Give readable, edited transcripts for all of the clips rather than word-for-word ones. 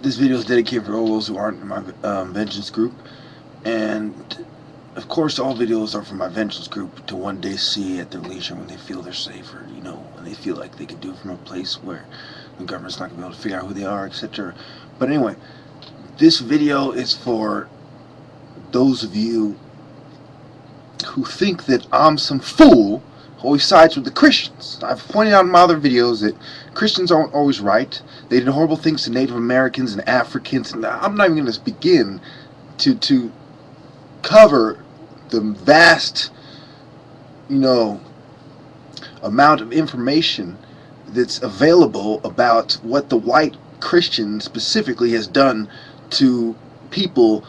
This video is dedicated for all those who aren't in my vengeance group, and of course all videos are for my vengeance group to one day see at their leisure when they feel they're safer, you know, when they feel like they can do it from a place where the government's not going to be able to figure out who they are, etc. But anyway, this video is for those of you who think that I'm some fool who always sides with the Christians. I've pointed out in my other videos that Christians aren't always right. They did horrible things to Native Americans and Africans, and I'm not even going to begin to cover the vast, amount of information that's available about what the white Christian specifically has done to people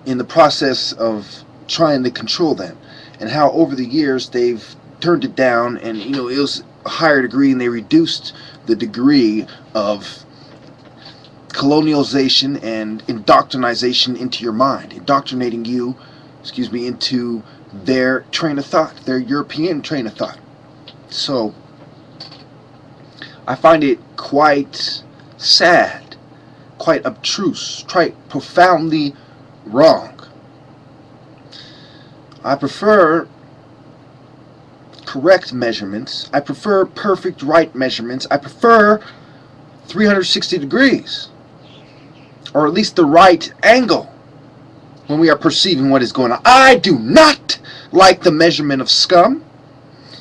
in the process of trying to control them, and how over the years they've turned it down, and it was a higher degree, and they reduced the degree of colonialization and indoctrination into your mind, indoctrinating you, into their train of thought, their European train of thought. So I find it quite sad, quite obtruse, quite profoundly wrong. I prefer correct measurements. I prefer perfect right measurements. I prefer 360 degrees, or at least the right angle when we are perceiving what is going on. I do not like the measurement of scum.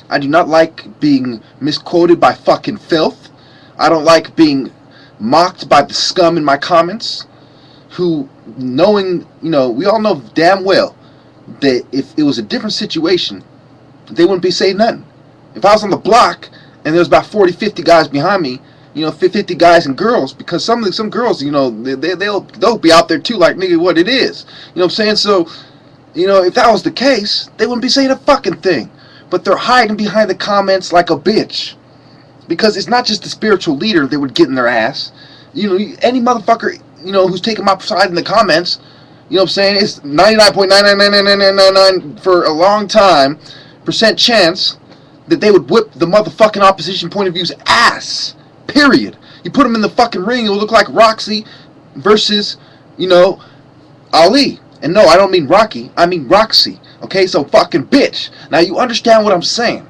I do not like being misquoted by fucking filth. I don't like being mocked by the scum in my comments, who, knowing, we all know damn well that if it was a different situation, they wouldn't be saying nothing. If I was on the block and there was about 40, 50 guys behind me, 50 guys and girls, because some girls, they'll be out there too, like, nigga, what it is. You know what I'm saying? So, if that was the case, they wouldn't be saying a fucking thing. But they're hiding behind the comments like a bitch. Because it's not just the spiritual leader that would get in their ass. Any motherfucker, who's taking my side in the comments, it's 99.99999 for a long time % chance that they would whip the motherfucking opposition point of view's ass. Period. You put them in the fucking ring, it will look like Roxy versus, Ali. And no, I don't mean Rocky, I mean Roxy. Okay, so fucking bitch. Now you understand what I'm saying.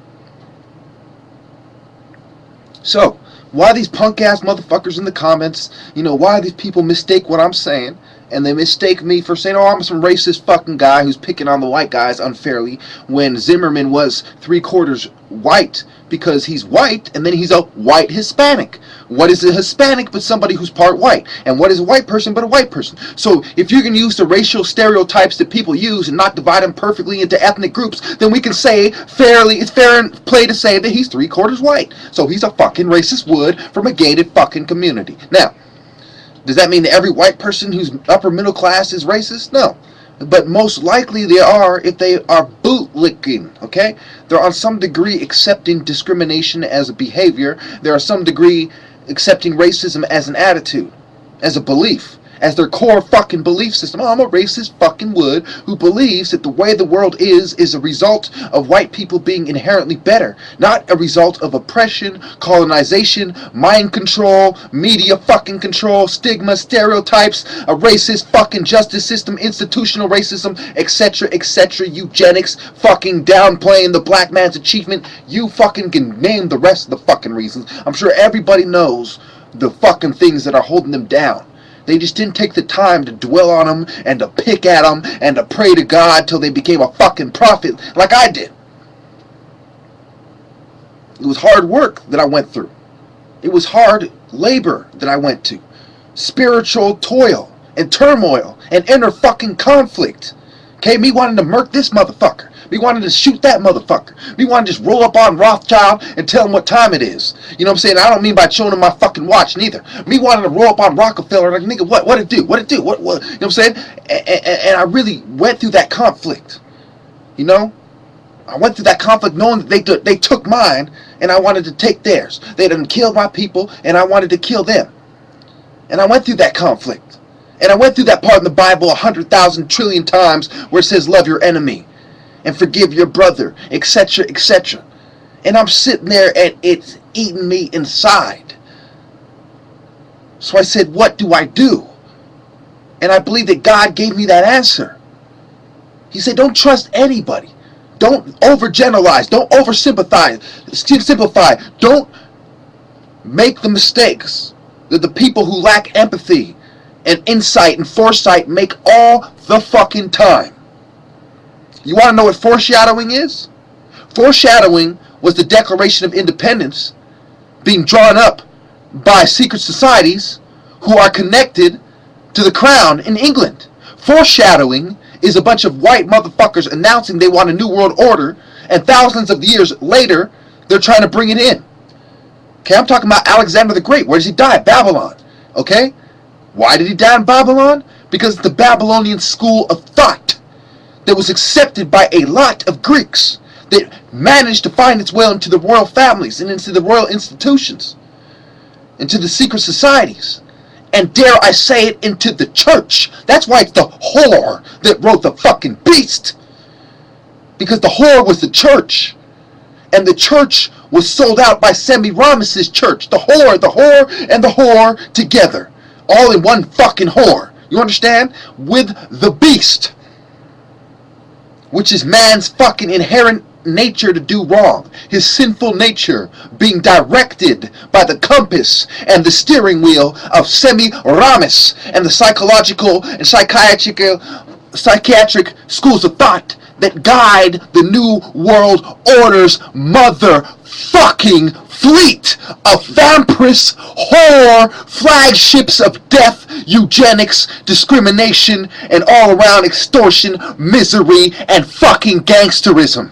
So, why these punk ass motherfuckers in the comments, why these people mistake what I'm saying, and they mistake me for saying, oh, I'm some racist fucking guy who's picking on the white guys unfairly, when Zimmerman was 3/4 white, because he's white, and then he's a white Hispanic. What is a Hispanic but somebody who's part white? And what is a white person but a white person? So if you can use the racial stereotypes that people use and not divide them perfectly into ethnic groups, then we can say it's fair and play to say that he's 3/4 white. So he's a fucking racist wood from a gated fucking community. Now, does that mean that every white person who's upper middle class is racist? No. But most likely they are, if they are bootlicking, okay? They're on some degree accepting discrimination as a behavior. They're on some degree accepting racism as an attitude, as a belief, as their core fucking belief system. Oh, I'm a racist fucking wood who believes that the way the world is a result of white people being inherently better, not a result of oppression, colonization, mind control, media fucking control, stigma, stereotypes, a racist fucking justice system, institutional racism, etc., etc., eugenics, fucking downplaying the black man's achievement. You fucking can name the rest of the fucking reasons. I'm sure everybody knows the fucking things that are holding them down. They just didn't take the time to dwell on them and to pick at them and to pray to God till they became a fucking prophet like I did. It was hard work that I went through. It was hard labor that I went to. Spiritual toil and turmoil and inner fucking conflict. Okay, me wanting to murk this motherfucker. Me wanting to shoot that motherfucker. Me wanting to just roll up on Rothschild and tell him what time it is. You know what I'm saying? I don't mean by showing him my fucking watch neither. Me wanting to roll up on Rockefeller like, nigga, what it do? What it do? What? You know what I'm saying? And I really went through that conflict. I went through that conflict knowing that they took mine and I wanted to take theirs. They done killed my people and I wanted to kill them. And I went through that conflict. And I went through that part in the Bible 100,000 trillion times where it says love your enemy and forgive your brother, etc., etc. And I'm sitting there and it's eating me inside. So I said, what do I do? And I believe that God gave me that answer. He said, don't trust anybody. Don't overgeneralize. Don't simplify. Don't make the mistakes that the people who lack empathy and insight and foresight make all the fucking time. You want to know what foreshadowing is? Foreshadowing was the Declaration of Independence being drawn up by secret societies who are connected to the crown in England. Foreshadowing is a bunch of white motherfuckers announcing they want a new world order, and thousands of years later, they're trying to bring it in. Okay, I'm talking about Alexander the Great. Where does he die? Babylon. Okay? Why did he die in Babylon? Because it's the Babylonian school of thought that was accepted by a lot of Greeks that managed to find its way into the royal families and into the royal institutions, into the secret societies, and dare I say it, into the church. That's why it's the whore that wrote the fucking beast. Because the whore was the church. And the church was sold out by Semiramis' church. The whore, and the whore together. All in one fucking whore. You understand? With the beast. Which is man's fucking inherent nature to do wrong. His sinful nature being directed by the compass and the steering wheel of Semiramis and the psychological and psychiatric schools of thought that guide the New World Order's motherfucking fleet of vampirous whore flagships of death, eugenics, discrimination, and all-around extortion, misery, and fucking gangsterism.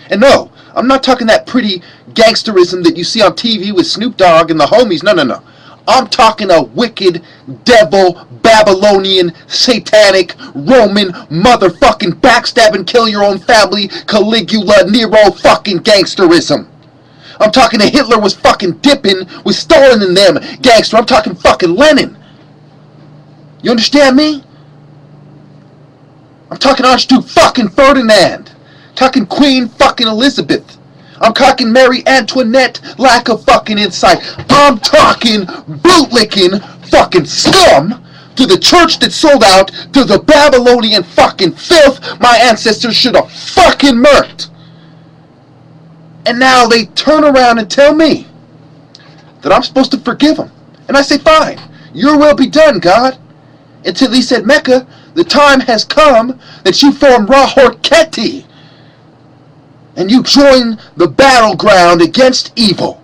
And no, I'm not talking that pretty gangsterism that you see on TV with Snoop Dogg and the homies. No. I'm talking a wicked, devil, Babylonian, satanic, Roman, motherfucking backstabbing, kill your own family, Caligula, Nero fucking gangsterism. I'm talking that Hitler was fucking dipping with Stalin and them gangster. I'm talking fucking Lenin. You understand me? I'm talking Archduke fucking Ferdinand. Talking Queen fucking Elizabeth. I'm talking Mary Antoinette, lack of fucking insight. I'm talking bootlicking fucking scum to the church that sold out to the Babylonian fucking filth my ancestors should have fucking murked. And now they turn around and tell me that I'm supposed to forgive them. And I say, fine, your will be done, God. Until he said, Mecca, the time has come that you form Rahorketi. And you join the battleground against evil.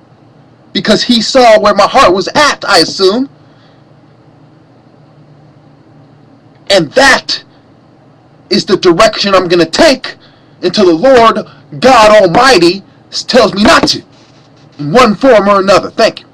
Because he saw where my heart was at, I assume. And that is the direction I'm going to take until the Lord God Almighty tells me not to. In one form or another. Thank you.